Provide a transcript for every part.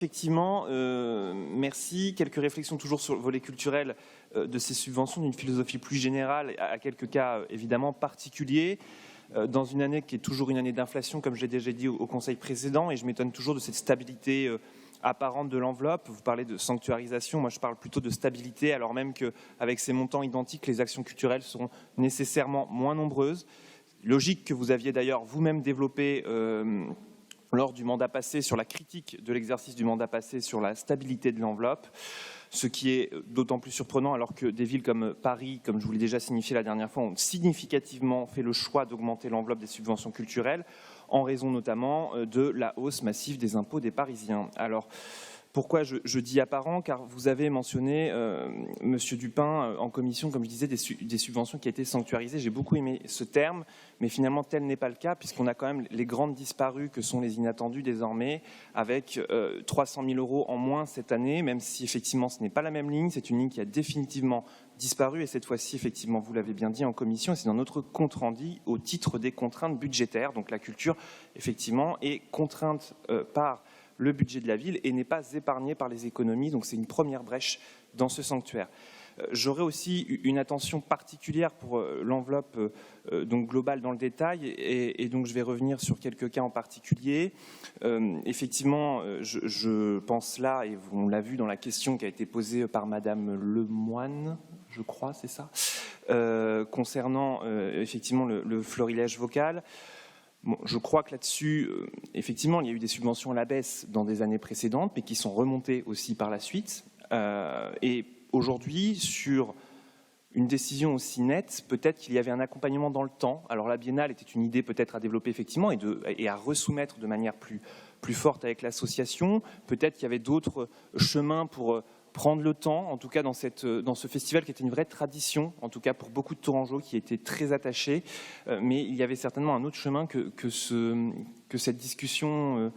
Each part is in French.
Effectivement, merci. Quelques réflexions toujours sur le volet culturel de ces subventions, d'une philosophie plus générale, à quelques cas évidemment particuliers. Dans une année qui est toujours une année d'inflation, comme je l'ai déjà dit au Conseil précédent, et je m'étonne toujours de cette stabilité apparente de l'enveloppe. Vous parlez de sanctuarisation, moi je parle plutôt de stabilité, alors même qu'avec ces montants identiques, les actions culturelles seront nécessairement moins nombreuses. Logique que vous aviez d'ailleurs vous-même développée lors du mandat passé, sur la critique de l'exercice du mandat passé sur la stabilité de l'enveloppe, ce qui est d'autant plus surprenant alors que des villes comme Paris, comme je vous l'ai déjà signifié la dernière fois, ont significativement fait le choix d'augmenter l'enveloppe des subventions culturelles, en raison notamment de la hausse massive des impôts des Parisiens. Alors, pourquoi je dis apparent? Car vous avez mentionné, Monsieur Dupin, en commission, comme je disais, des subventions qui étaient sanctuarisées. J'ai beaucoup aimé ce terme, mais finalement tel n'est pas le cas, puisqu'on a quand même les grandes disparues que sont les inattendus désormais, avec 300 000 € en moins cette année, même si effectivement ce n'est pas la même ligne, c'est une ligne qui a définitivement disparu, et cette fois-ci, effectivement, vous l'avez bien dit en commission, et c'est dans notre compte rendu au titre des contraintes budgétaires. Donc la culture, effectivement, est contrainte par le budget de la ville et n'est pas épargné par les économies. Donc c'est une première brèche dans ce sanctuaire. J'aurai aussi une attention particulière pour l'enveloppe donc globale dans le détail, et donc je vais revenir sur quelques cas en particulier. Effectivement, je pense là, et on l'a vu dans la question qui a été posée par Madame Lemoine, je crois, c'est ça, concernant effectivement le florilège vocal. Bon, je crois que là-dessus, effectivement, il y a eu des subventions à la baisse dans des années précédentes, mais qui sont remontées aussi par la suite. Et aujourd'hui, sur une décision aussi nette, peut-être qu'il y avait un accompagnement dans le temps. Alors la biennale était une idée peut-être à développer effectivement et à resoumettre de manière plus forte avec l'association. Peut-être qu'il y avait d'autres chemins pour prendre le temps, en tout cas dans ce festival qui était une vraie tradition, en tout cas pour beaucoup de Tourangeaux qui étaient très attachés. Mais il y avait certainement un autre chemin que cette discussion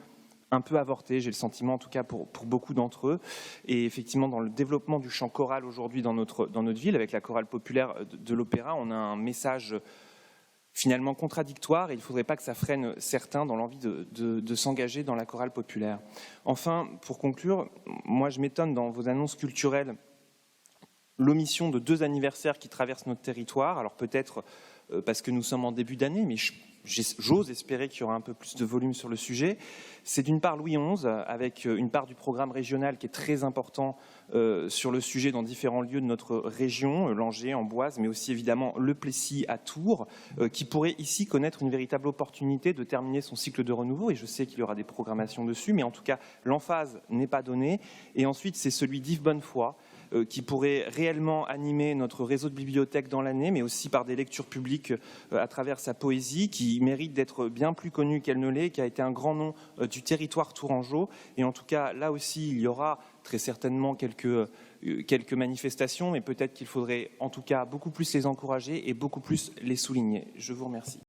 un peu avortée, j'ai le sentiment, en tout cas pour beaucoup d'entre eux. Et effectivement, dans le développement du chant choral aujourd'hui dans notre ville, avec la chorale populaire de l'opéra, on a un message finalement contradictoire, et il ne faudrait pas que ça freine certains dans l'envie de s'engager dans la chorale populaire. Enfin, pour conclure, moi je m'étonne dans vos annonces culturelles l'omission de 2 anniversaires qui traversent notre territoire. Alors peut-être parce que nous sommes en début d'année, mais j'ose espérer qu'il y aura un peu plus de volume sur le sujet. C'est d'une part Louis XI, avec une part du programme régional qui est très important sur le sujet dans différents lieux de notre région, Langeais, Amboise, mais aussi évidemment le Plessis à Tours, qui pourrait ici connaître une véritable opportunité de terminer son cycle de renouveau, et je sais qu'il y aura des programmations dessus, mais en tout cas l'emphase n'est pas donnée. Et ensuite c'est celui d'Yves Bonnefoy, qui pourrait réellement animer notre réseau de bibliothèques dans l'année, mais aussi par des lectures publiques à travers sa poésie, qui mérite d'être bien plus connue qu'elle ne l'est, qui a été un grand nom du territoire tourangeau. Et en tout cas, là aussi, il y aura très certainement quelques manifestations, mais peut-être qu'il faudrait en tout cas beaucoup plus les encourager et beaucoup plus les souligner. Je vous remercie.